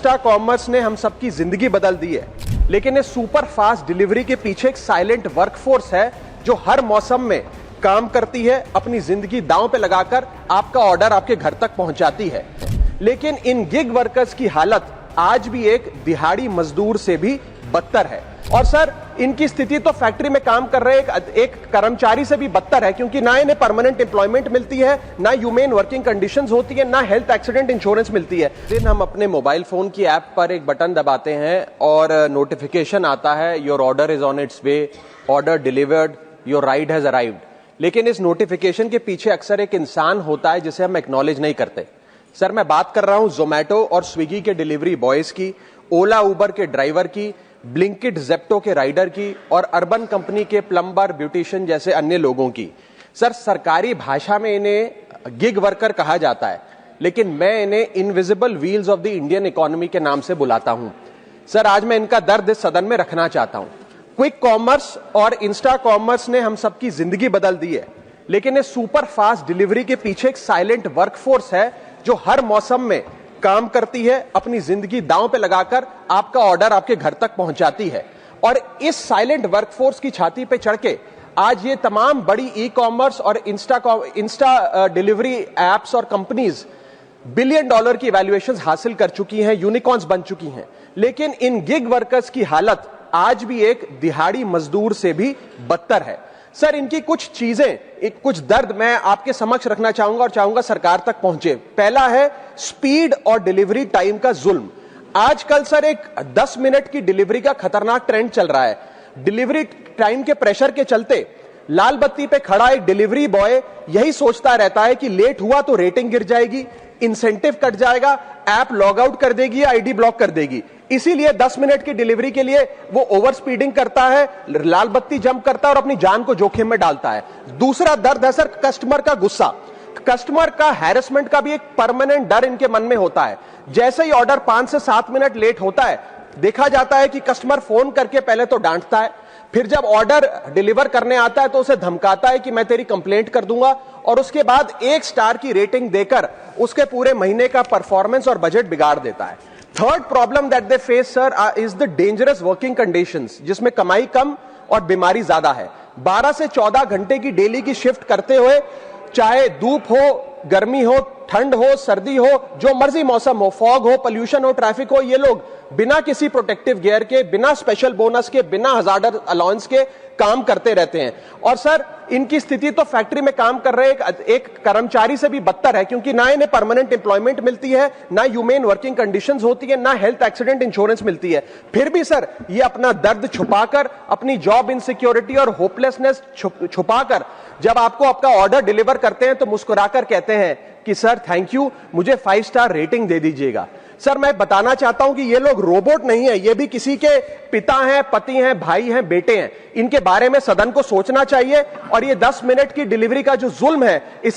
Insta commerce ने हम सबकी जिंदगी बदल दी है, लेकिन इस सुपर फास्ट डिलीवरी के पीछे एक साइलेंट वर्कफोर्स है जो हर मौसम में काम करती है, अपनी जिंदगी दांव पे लगाकर आपका ऑर्डर आपके घर तक पहुंचाती है। लेकिन इन गिग वर्कर्स की हालत आज भी एक दिहाड़ी मजदूर से भी बदतर है। और सर, इनकी स्थिति तो फैक्ट्री में काम कर रहे एक कर्मचारी से भी बदतर है, क्योंकि ना इन्हें परमानेंट एम्प्लॉयमेंट मिलती है, ना ह्यूमेन वर्किंग कंडीशंस होती है, ना हेल्थ एक्सीडेंट इंश्योरेंस मिलती है। दिन हम अपने मोबाइल फोन की ऐप पर एक बटन दबाते हैं और नोटिफिकेशन आता है, your order is on it's way, order delivered, your ride has arrived. लेकिन इस नोटिफिकेशन के पीछे अक्सर एक इंसान होता है जिसे हम एक्नॉलेज नहीं करते। सर, मैं बात कर रहा हूं जोमैटो और स्विगी के डिलीवरी बॉयज की, ओला उबर के ड्राइवर की, ब्लिंकिट जेप्टो के राइडर की और अर्बन कंपनी के प्लम्बर, ब्यूटिशियन जैसे अन्य लोगों की। सर, सरकारी भाषा में इन्हें गिग वर्कर कहा जाता है, लेकिन मैं इन्हें invisible wheels of the Indian economy के नाम से बुलाता हूं। सर, आज मैं इनका दर्द इस सदन में रखना चाहता हूं। क्विक कॉमर्स और इंस्टा कॉमर्स ने हम सबकी जिंदगी बदल दी है, लेकिन इस सुपर फास्ट डिलीवरी के पीछे एक साइलेंट वर्कफोर्स है जो हर मौसम में काम करती है, अपनी जिंदगी दांव पे लगाकर आपका ऑर्डर आपके घर तक पहुंचाती है। और इस साइलेंट वर्कफोर्स की छाती पे चढ़ के आज ये तमाम बड़ी ई कॉमर्स और इंस्टा डिलीवरी एप्स और कंपनीज $1 बिलियन की वैल्यूएशन हासिल कर चुकी हैं, यूनिकॉर्न्स बन चुकी हैं। लेकिन इन गिग वर्कर्स की हालत आज भी एक दिहाड़ी मजदूर से भी बदतर है। सर, इनकी कुछ चीजें, कुछ दर्द मैं आपके समक्ष रखना चाहूंगा और चाहूंगा सरकार तक पहुंचे। पहला है स्पीड और डिलीवरी टाइम का जुल्म। आजकल सर, एक 10 मिनट की डिलीवरी का खतरनाक ट्रेंड चल रहा है। डिलीवरी टाइम के प्रेशर के चलते लाल बत्ती पे खड़ा एक डिलीवरी बॉय यही सोचता रहता है कि लेट हुआ तो रेटिंग गिर जाएगी, इंसेंटिव कट जाएगा, ऐप लॉग आउट कर देगी या आईडी ब्लॉक कर देगी। इसीलिए 10 मिनट की डिलीवरी के लिए वो ओवर स्पीडिंग करता है, लाल बत्ती जंप करता है और अपनी जान को जोखिम में डालता है। दूसरा दर्द है सर, कस्टमर का गुस्सा। कस्टमर का हैरेसमेंट का भी एक परमानेंट डर इनके मन में होता है। जैसे ही ऑर्डर 5 से 7 मिनट लेट होता है, देखा जाता है कि कस्टमर फोन करके पहले तो डांटता है, फिर जब ऑर्डर डिलीवर करने आता है तो उसे धमकाता है कि मैं तेरी कंप्लेंट कर दूंगा, और उसके बाद 1 स्टार की रेटिंग देकर उसके पूरे महीने का परफॉर्मेंस और बजट बिगाड़ देता है। Third problem that they face sir is the dangerous working conditions, जिसमें कमाई कम और बीमारी ज्यादा है। 12 से 14 घंटे की डेली की शिफ्ट करते हुए, चाहे धूप हो, गर्मी हो, ठंड हो, सर्दी हो, जो मर्जी मौसम हो, फॉग हो, पोल्यूशन हो, ट्रैफिक हो, ये लोग बिना किसी प्रोटेक्टिव गियर के, बिना स्पेशल बोनस के, बिना हजार्डर अलाउंस के काम करते रहते हैं। और सर, इनकी स्थिति तो फैक्ट्री में काम कर रहे एक कर्मचारी से भी बदतर है, क्योंकि ना इन्हें परमानेंट एम्प्लॉयमेंट मिलती है, ना ह्यूमेन वर्किंग कंडीशंस होती है, ना हेल्थ एक्सीडेंट इंश्योरेंस मिलती है। फिर भी सर, ये अपना दर्द छुपाकर, अपनी जॉब इनसिक्योरिटी और होपलेसनेस छुपाकर जब आपको आपका ऑर्डर डिलीवर करते हैं तो मुस्कुराकर कहते हैं कि सर थैंक यू, मुझे 5 स्टार रेटिंग दे दीजिएगा। सर, मैं बताना चाहता हूं कि ये लोग रोबोट नहीं है, ये भी किसी के पिता हैं, पति हैं, भाई हैं, बेटे हैं। इनके बारे में सदन को सोचना चाहिए और ये 10 मिनट की डिलीवरी का जो जुल्म है इस